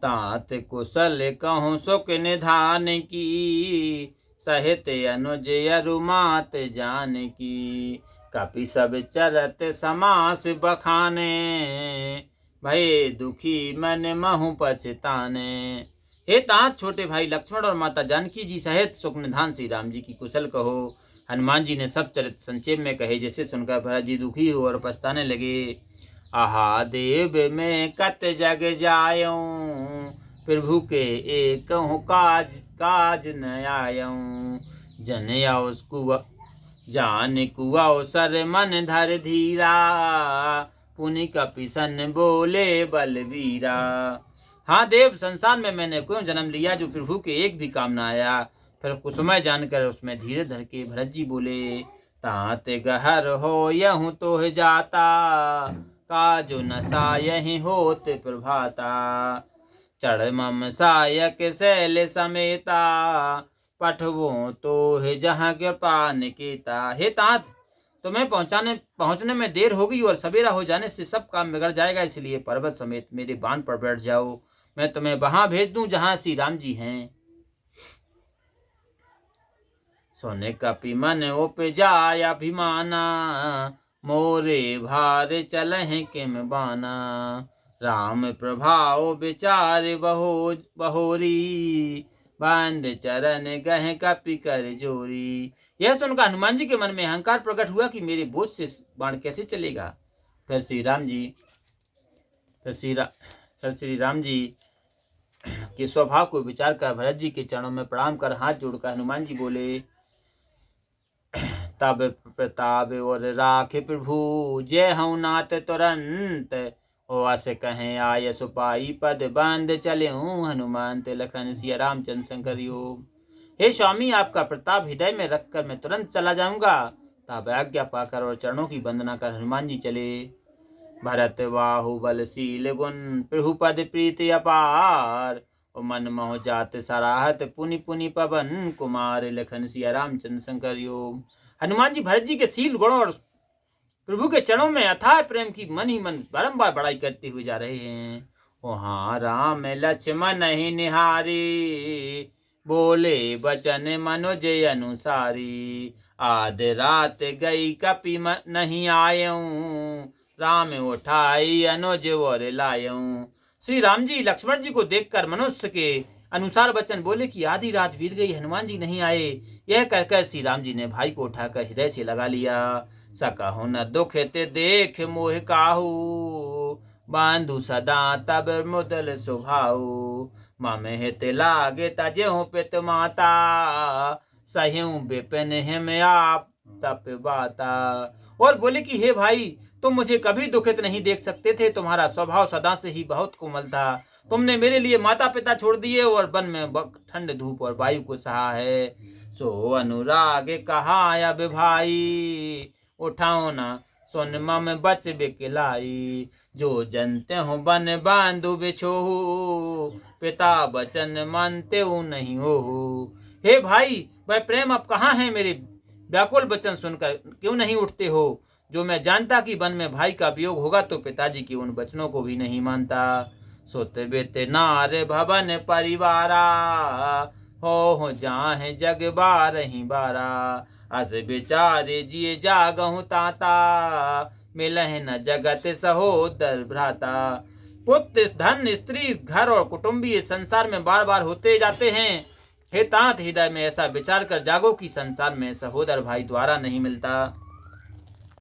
तात कुशल कहूँ सुख निधान की, सहित अनुज अरुमात जान की। कपि सब चरत समास बखाने, भये दुखी मन महु पछताने। हे तात छोटे भाई लक्ष्मण और माता जानकी जी सहित सुख निधान श्री राम जी की कुशल कहो। हनुमान जी ने सब चरित संक्षेप में कहे, जिसे सुनकर भरत जी दुखी हो और पछताने लगे। आहा देव में कत जग जायूं, प्रभु के एक काज काज न आयूं। जन उसको जान कुआ अवसर मन धर धीरा, पुनि कपिसन बोले बलवीरा। हाँ देव, संसार में मैंने क्यों जन्म लिया जो प्रभु के एक भी काम न आया। फिर कुसुमय जानकर उसमें धीरे धर के भरत जी बोले, तात गहर हो यहूँ तो जाता, काजो न सायहि होत प्रभाता। चढ़ मम सायक शैल समेता, पठवो तो जहाँ कृपा निकेता। हे तात, तुम्हें पहुंचने में देर होगी और सवेरा हो जाने से सब काम बिगड़ जाएगा, इसलिए पर्वत समेत मेरे बाण पर बैठ जाओ। मैं तुम्हें वहां भेज दूं जहां श्री राम जी हैं। सोने कपि मन उपजाय अभिमाना, मोरे भार चलहि किम बाना। राम प्रभाव विचार बहोरी, बांध चरण गह कपि कर जोरी। यह सुनकर हनुमान जी के मन में अहंकार प्रकट हुआ कि मेरे बोझ से बाण कैसे चलेगा। फिर श्री राम जी के स्वभाव को विचार कर भरत जी के चरणों में प्रणाम कर हाथ जोड़कर हनुमान जी बोले, तब प्रताप और राखे प्रभु, जय हूँ नाथ तुरंत। ओ अस कहें आय सुपाई, पद बांध चले हूँ हनुमंत लखन सिया रामचंद्र शंकर योग। हे स्वामी, आपका प्रताप हृदय में रखकर मैं तुरंत चला जाऊंगा। तब आज्ञा पाकर और चरणों की वंदना कर हनुमान जी चले। भरत बाहुबलशील गुण, प्रभु पद प्रीति अपार। मन मोह जात सराहत, पुनि पुनि पवन कुमार। लखन सिया रामचंद्र शंकर योग। हनुमान जी भरत जी के शील गुणों और प्रभु के चरणों में अथाह प्रेम की मन ही मन बारंबार बड़ाई करते हुए जा रहे हैं। वहाँ राम लक्ष्मण ही निहारी, बोले बचन मनोज अनुसारी। आध रात गई कपि नहीं आयूं, राम उठाई अनुज और लायूं। श्री राम जी लक्ष्मण जी को देखकर मनुष्य के अनुसार वचन बोले कि आधी रात बीत गई, हनुमान जी नहीं आए। यह कहकर श्री राम जी ने भाई को उठाकर हृदय से लगा लिया। सकहु न दुख ते देख मोह काहू, बांधु सदा तब मुदल सुभाऊ। मम हित लागे तजेहु पित माता, सह्यु विपिन हिम आप तप बाता। और बोले कि हे भाई, तुम मुझे कभी दुखित नहीं देख सकते थे। तुम्हारा स्वभाव सदा से ही बहुत कोमल था। तुमने मेरे लिए माता पिता छोड़ दिए और वन में ठंड धूप और वायु को सहा है। सो अनुराग कहा अब भाई, उठाओ न सुन मम बच बिकलाई। जो जनते हो बन बांधु बिछोहू, पिता बचन मानते हो नहीं हो। हे भाई, वह प्रेम अब कहाँ है? मेरे व्याकुल वचन सुनकर क्यों नहीं उठते हो? जो मैं जानता कि वन में भाई का वियोग होगा तो पिताजी के उन वचनों को भी नहीं मानता। सुत बित नार भवन परिवारा, हो जाहे जग बारही बारा। अस विचारे जिए जागहु ताता, मिलह न जगत सहोदर भ्राता। पुत्र धन स्त्री घर और कुटुंबी संसार में बार बार होते जाते हैं। हे तात, हृदय में ऐसा विचार कर जागो कि संसार में सहोदर भाई द्वारा नहीं मिलता।